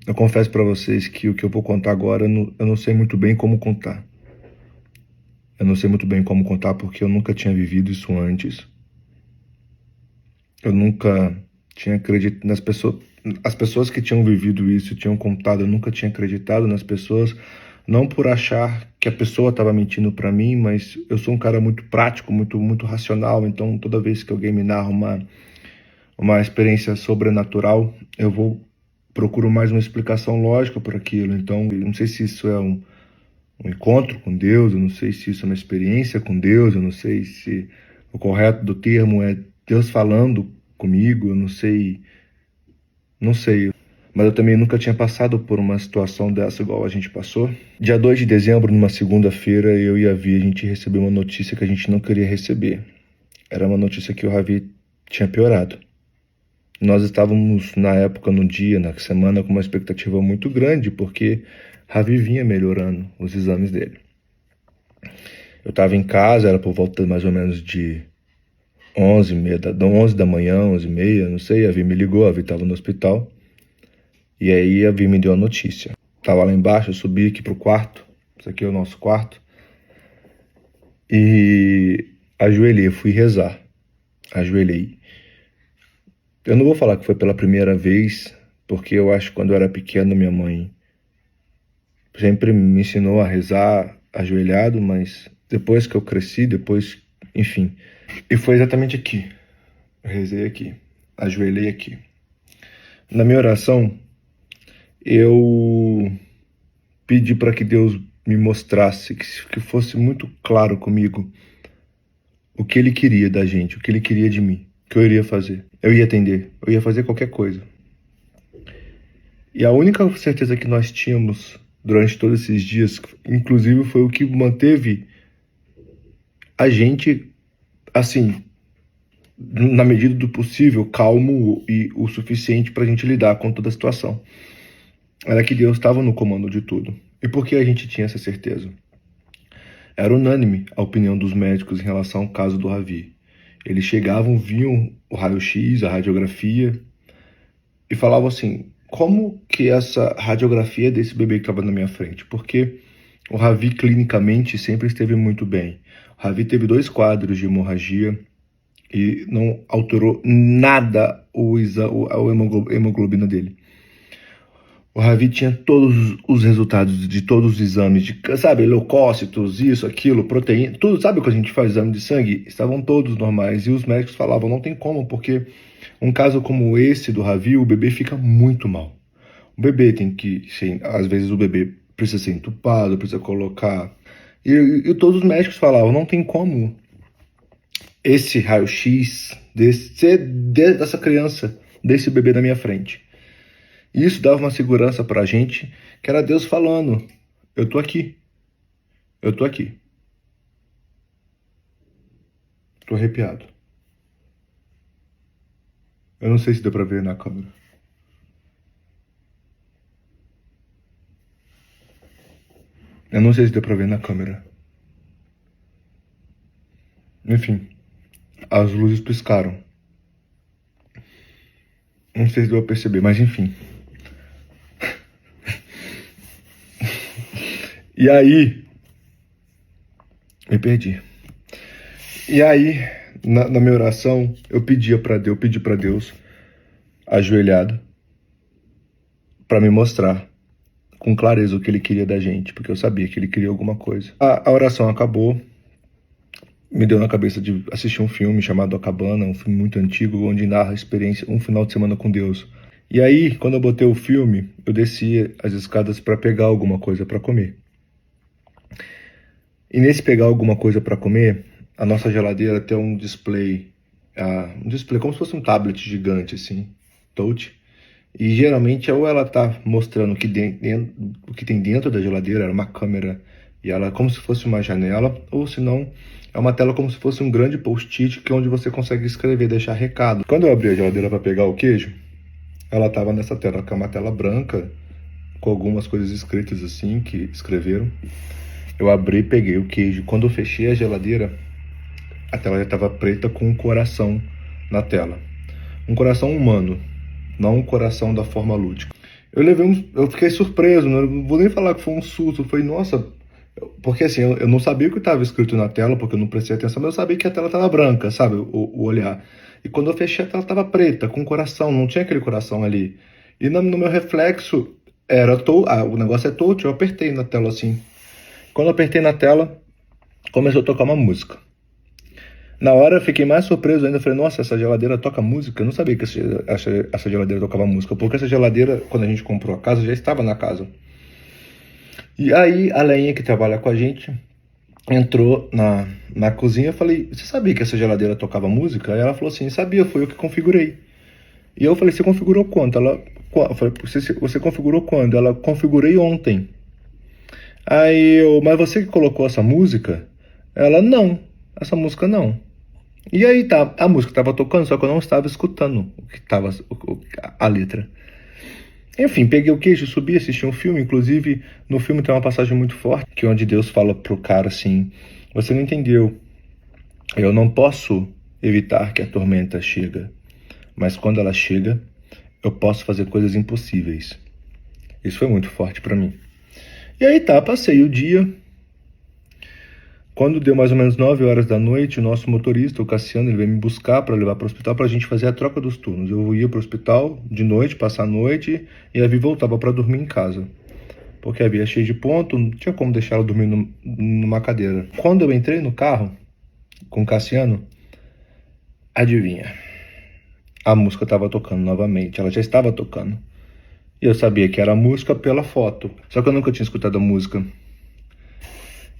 Eu confesso para vocês que o que eu vou contar agora, eu não sei muito bem como contar. Eu não sei muito bem como contar porque eu nunca tinha vivido isso antes. Eu nunca tinha acreditado nas pessoas. As pessoas que tinham vivido isso, tinham contado, eu nunca tinha acreditado nas pessoas, não por achar que a pessoa estava mentindo para mim, mas eu sou um cara muito prático, muito racional, então toda vez que alguém me narra uma experiência sobrenatural, procuro mais uma explicação lógica para aquilo. Então, eu não sei se isso é um encontro com Deus, eu não sei se isso é uma experiência com Deus, eu não sei se o correto do termo é Deus falando comigo, eu não sei, não sei. Mas eu também nunca tinha passado por uma situação dessa igual a gente passou. Dia 2 de dezembro, numa segunda-feira, eu e a Vi, a gente recebeu uma notícia que a gente não queria receber. Era uma notícia que o Ravi tinha piorado. Nós estávamos, na época, no dia, na semana, com uma expectativa muito grande, porque Ravi vinha melhorando os exames dele. Eu estava em casa, era por volta mais ou menos de 11 da manhã, 11h30, não sei. A Vi me ligou, a Vi estava no hospital. E aí a Vi me deu a notícia. Estava lá embaixo, eu subi aqui pro quarto. Esse aqui é o nosso quarto. E ajoelhei, fui rezar. Ajoelhei. Eu não vou falar que foi pela primeira vez, porque eu acho que quando eu era pequeno, minha mãe sempre me ensinou a rezar ajoelhado, mas depois que eu cresci, enfim. E foi exatamente aqui. Eu rezei aqui, ajoelhei aqui. Na minha oração, eu pedi para que Deus me mostrasse, que fosse muito claro comigo o que Ele queria da gente, o que Ele queria de mim, o que eu iria fazer. Eu ia atender, eu ia fazer qualquer coisa. E a única certeza que nós tínhamos durante todos esses dias, inclusive foi o que manteve a gente, assim, na medida do possível, calmo e o suficiente para a gente lidar com toda a situação. Era que Deus estava no comando de tudo. E por que a gente tinha essa certeza? Era unânime a opinião dos médicos em relação ao caso do Ravi. Eles chegavam, viam o raio-x, a radiografia, e falavam assim: como que essa radiografia desse bebê que estava na minha frente? Porque o Ravi clinicamente sempre esteve muito bem. O Ravi teve 2 quadros de hemorragia e não alterou nada a hemoglobina dele. O Ravi tinha todos os resultados de todos os exames, sabe, leucócitos, isso, aquilo, proteína, tudo, sabe o que a gente faz, exame de sangue? Estavam todos normais e os médicos falavam, não tem como, porque um caso como esse do Ravi, o bebê fica muito mal. O bebê tem que ser, às vezes o bebê precisa ser entubado, precisa colocar... E todos os médicos falavam, não tem como esse raio-x dessa criança, desse bebê na minha frente. E isso dava uma segurança pra gente, que era Deus falando, eu tô aqui, eu tô aqui. Tô arrepiado. Eu não sei se deu pra ver na câmera. Eu não sei se deu pra ver na câmera. Enfim, as luzes piscaram. Não sei se deu pra perceber, mas enfim. E aí, me perdi. E aí, na minha oração, eu pedi pra Deus, ajoelhado, pra me mostrar com clareza o que Ele queria da gente, porque eu sabia que Ele queria alguma coisa. A oração acabou, me deu na cabeça de assistir um filme chamado A Cabana, um filme muito antigo, onde narra a experiência, um final de semana com Deus. E aí, quando eu botei o filme, eu descia as escadas para pegar alguma coisa para comer. E nesse pegar alguma coisa para comer, a nossa geladeira tem um display como se fosse um tablet gigante, assim, touch. E geralmente ou ela tá mostrando o que tem dentro da geladeira, era uma câmera, e ela é como se fosse uma janela, ou se não, é uma tela como se fosse um grande post-it, que é onde você consegue escrever, deixar recado. Quando eu abri a geladeira para pegar o queijo, ela tava nessa tela, que é uma tela branca, com algumas coisas escritas assim, que escreveram. Eu abri e peguei o queijo. Quando eu fechei a geladeira, a tela já estava preta com um coração na tela. Um coração humano, não um coração da forma lúdica. eu fiquei surpreso, não vou nem falar que foi um susto, foi, nossa, porque assim, eu não sabia o que estava escrito na tela, porque eu não prestei atenção, mas eu sabia que a tela estava branca, sabe, o olhar. E quando eu fechei a tela estava preta, com coração, não tinha aquele coração ali. E no meu reflexo, o negócio é touch, eu apertei na tela assim. Quando eu apertei na tela, começou a tocar uma música. Na hora eu fiquei mais surpreso ainda, falei, nossa, essa geladeira toca música? Eu não sabia que essa geladeira tocava música, porque essa geladeira, quando a gente comprou a casa, já estava na casa. E aí a Leinha, que trabalha com a gente, entrou na cozinha. Eu falei, você sabia que essa geladeira tocava música? Aí ela falou assim, sabia, foi eu que configurei. E eu falei, você configurou quando? Eu falei, você configurou quando? Ela, configurei ontem. Aí eu, mas você que colocou essa música? Ela, não, essa música não. E aí tá, a música estava tocando, só que eu não estava escutando o que estava a letra. Enfim, peguei o queijo, subi, assisti um filme. Inclusive, no filme tem uma passagem muito forte, que é onde Deus fala pro cara assim, você não entendeu, eu não posso evitar que a tormenta chega, mas quando ela chega, eu posso fazer coisas impossíveis. Isso foi muito forte pra mim. E aí tá, passei o dia. Quando deu mais ou menos 9 horas da noite, o nosso motorista, o Cassiano, ele veio me buscar para levar para o hospital para a gente fazer a troca dos turnos. Eu ia para o hospital de noite, passar a noite, e a Vi voltava para dormir em casa. Porque a Vi é cheia de ponto, não tinha como deixar ela dormir numa cadeira. Quando eu entrei no carro com o Cassiano, adivinha? A música estava tocando novamente, ela já estava tocando. E eu sabia que era a música pela foto. Só que eu nunca tinha escutado a música.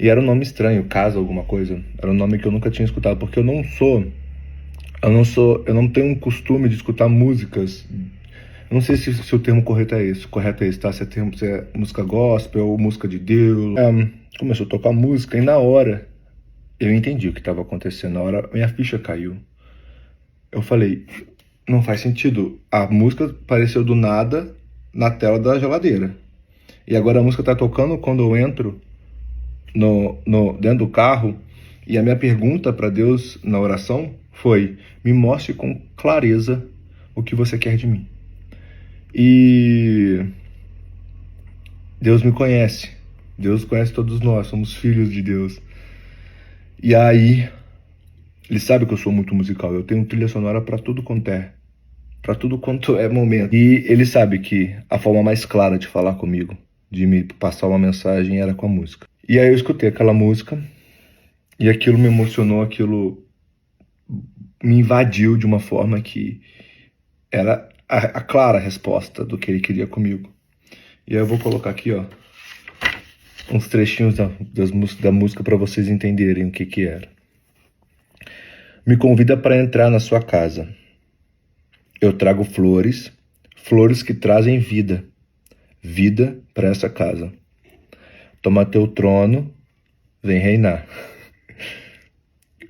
E era um nome estranho, Casa alguma coisa. Era um nome que eu nunca tinha escutado, porque eu não tenho um costume de escutar músicas. Eu não sei se o termo correto é esse, tá? Se é música gospel ou música de Deus. Começou a tocar música e na hora eu entendi o que estava acontecendo. Na hora minha ficha caiu. Eu falei, não faz sentido. A música apareceu do nada na tela da geladeira. E agora a música tá tocando quando eu entro dentro do carro, e a minha pergunta para Deus na oração foi, me mostre com clareza o que você quer de mim. E Deus me conhece. Deus conhece todos nós, somos filhos de Deus. E aí, ele sabe que eu sou muito musical, eu tenho trilha sonora para tudo quanto é momento. E ele sabe que a forma mais clara de falar comigo, de me passar uma mensagem, era com a música. E aí eu escutei aquela música, e aquilo me emocionou, aquilo me invadiu de uma forma que era a clara resposta do que ele queria comigo. E aí eu vou colocar aqui, ó, uns trechinhos da música para vocês entenderem o que era. Me convida para entrar na sua casa. Eu trago flores, flores que trazem vida, vida para essa casa. Toma teu trono, vem reinar.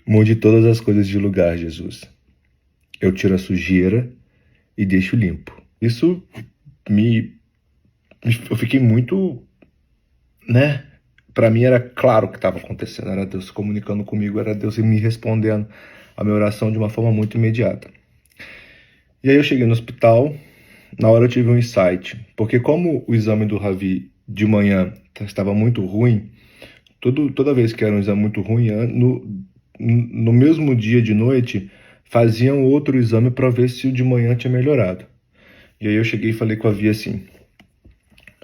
Mude todas as coisas de lugar, Jesus. Eu tiro a sujeira e deixo limpo. Isso eu fiquei muito, né? Para mim era claro o que estava acontecendo, era Deus comunicando comigo, era Deus me respondendo a minha oração de uma forma muito imediata. E aí eu cheguei no hospital, na hora eu tive um insight, porque como o exame do Ravi de manhã estava muito ruim, toda vez que era um exame muito ruim, no mesmo dia de noite, faziam outro exame para ver se o de manhã tinha melhorado. E aí eu cheguei e falei com a Vi assim,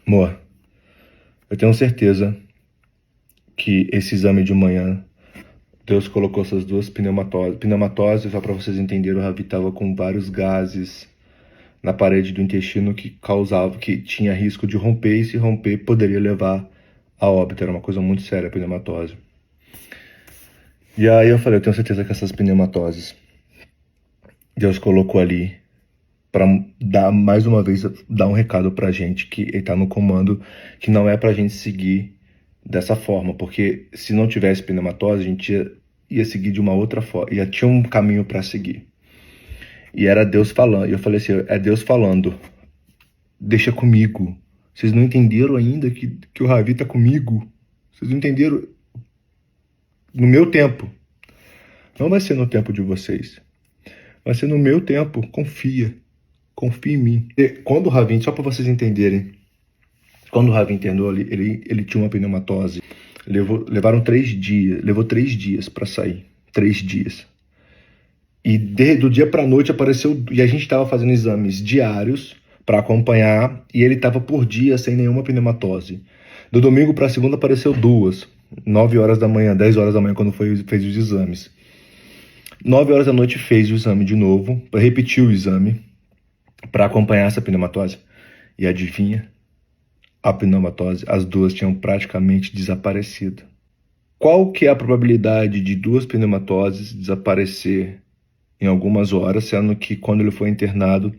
amor, eu tenho certeza que esse exame de manhã, Deus colocou essas duas pneumatoses. Pneumatose, só para vocês entenderem, o Ravi estava com vários gases na parede do intestino que tinha risco de romper, e se romper poderia levar a óbito. Era uma coisa muito séria a pneumatose. E aí eu falei, eu tenho certeza que essas pneumatoses, Deus colocou ali para dar, mais uma vez, dar um recado pra gente que ele tá no comando, que não é pra gente seguir dessa forma, porque se não tivesse pneumatose, a gente ia seguir de uma outra forma, tinha um caminho para seguir. E era Deus falando, e eu falei assim, é Deus falando, deixa comigo. Vocês não entenderam ainda que o Ravi tá comigo? Vocês não entenderam? No meu tempo. Não vai ser no tempo de vocês. Vai ser no meu tempo, confia. Confia em mim. E quando o Ravi, só para vocês entenderem, quando o Ravi internou, ele tinha uma pneumatose. Levou 3 dias para sair. 3 dias. E do dia para noite apareceu, e a gente estava fazendo exames diários para acompanhar, e ele estava por dia sem nenhuma pneumatose. Do domingo para segunda apareceu 2, 9 horas da manhã, 10 horas da manhã, quando fez os exames. 9 horas da noite fez o exame de novo, repetiu o exame para acompanhar essa pneumatose. E adivinha? A pneumatose, as 2 tinham praticamente desaparecido. Qual que é a probabilidade de 2 pneumatoses desaparecer em algumas horas, sendo que quando ele foi internado,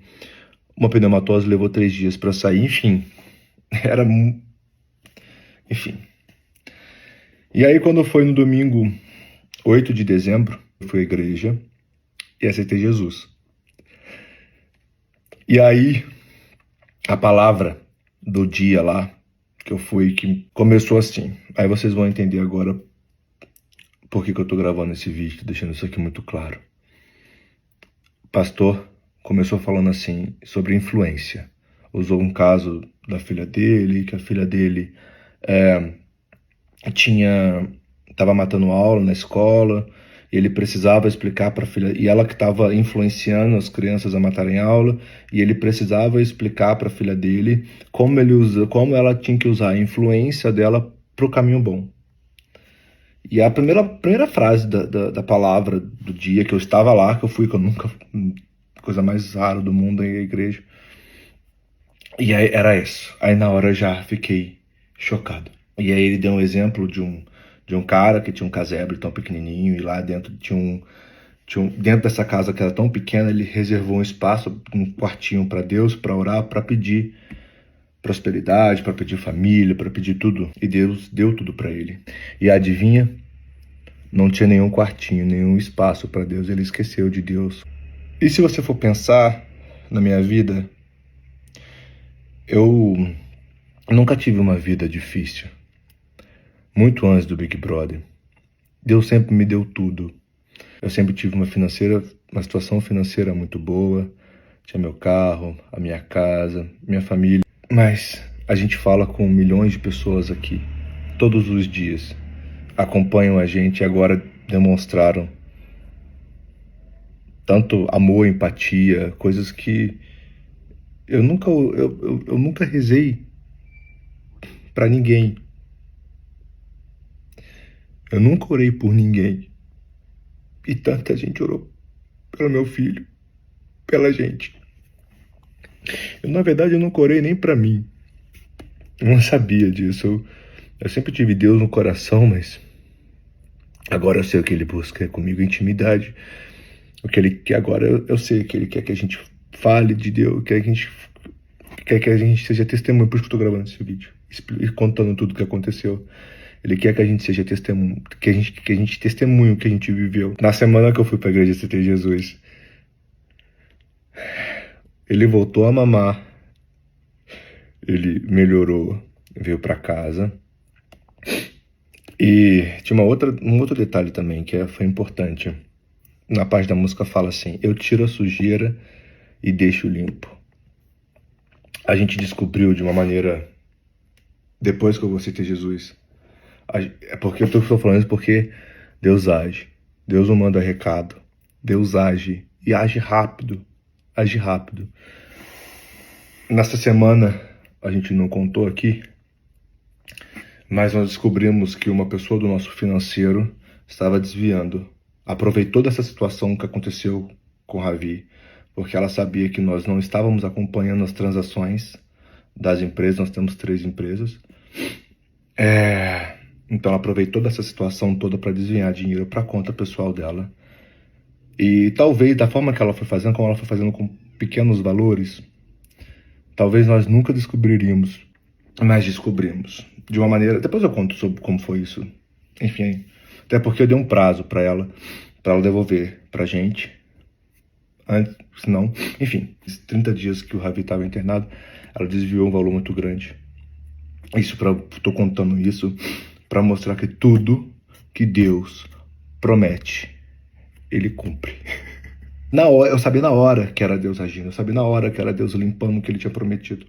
uma pneumatose levou 3 dias para sair? Enfim, enfim. E aí, quando foi no domingo 8 de dezembro, eu fui à igreja e aceitei Jesus. E aí, a palavra do dia lá, que eu fui, que começou assim. Aí vocês vão entender agora por que eu tô gravando esse vídeo, deixando isso aqui muito claro. O pastor começou falando assim, sobre influência. Usou um caso da filha dele, que a filha dele estava matando aula na escola, e ele precisava explicar para a filha, e ela que estava influenciando as crianças a matarem aula, e ele precisava explicar para a filha dele como ela tinha que usar a influência dela para o caminho bom. E a primeira frase da palavra do dia, que eu estava lá, que eu nunca, coisa mais rara do mundo é a igreja, e aí era isso. Aí na hora eu já fiquei chocado. E aí ele deu um exemplo de um cara que tinha um casebre tão pequenininho, e lá dentro dentro dessa casa que era tão pequena, ele reservou um espaço, um quartinho para Deus, para orar, para pedir prosperidade, para pedir família, para pedir tudo. E Deus deu tudo para ele. E adivinha? Não tinha nenhum quartinho, nenhum espaço para Deus. Ele esqueceu de Deus. E se você for pensar na minha vida, eu nunca tive uma vida difícil. Muito antes do Big Brother. Deus sempre me deu tudo. Eu sempre tive uma situação financeira muito boa. Tinha meu carro, a minha casa, minha família. Mas a gente fala com milhões de pessoas aqui, todos os dias. Acompanham a gente e agora demonstraram tanto amor, empatia, coisas que eu nunca rezei para ninguém. Eu nunca orei por ninguém. E tanta gente orou pelo meu filho, pela gente. Na verdade, eu nunca orei nem para mim. Eu não sabia disso. Eu sempre tive Deus no coração, mas agora eu sei o que Ele busca comigo, intimidade. O que Ele quer agora, eu sei que Ele quer que a gente fale de Deus, quer que a gente seja testemunho. Por isso que eu tô gravando esse vídeo, contando tudo o que aconteceu. Ele quer que a gente seja testemunho, que a gente testemunhe o que a gente viveu. Na semana que eu fui pra igreja aceitei Jesus, ele voltou a mamar, ele melhorou, veio pra casa. E tinha um outro detalhe também que foi importante. Na parte da música fala assim: eu tiro a sujeira e deixo limpo. A gente descobriu de uma maneira, depois que eu aceitei Jesus, é porque eu estou falando isso porque Deus age. Deus não manda recado. Deus age. E age rápido. Age rápido. Nessa semana, a gente não contou aqui, mas nós descobrimos que uma pessoa do nosso financeiro estava desviando. Aproveitou dessa situação que aconteceu com o Ravi, porque ela sabia que nós não estávamos acompanhando as transações das empresas. Nós temos 3 empresas. Então ela aproveitou dessa situação toda para desviar dinheiro para a conta pessoal dela. E talvez da forma que ela foi fazendo, como ela foi fazendo com pequenos valores, talvez nós nunca descobriríamos, mas descobrimos. De uma maneira, depois eu conto sobre como foi isso. Enfim, até porque eu dei um prazo para ela devolver pra gente. Antes, senão, enfim, 30 dias que o Ravi estava internado, ela desviou um valor muito grande. Tô contando isso para mostrar que tudo que Deus promete, Ele cumpre. Na hora, eu sabia na hora que era Deus agindo, eu sabia na hora que era Deus limpando o que ele tinha prometido.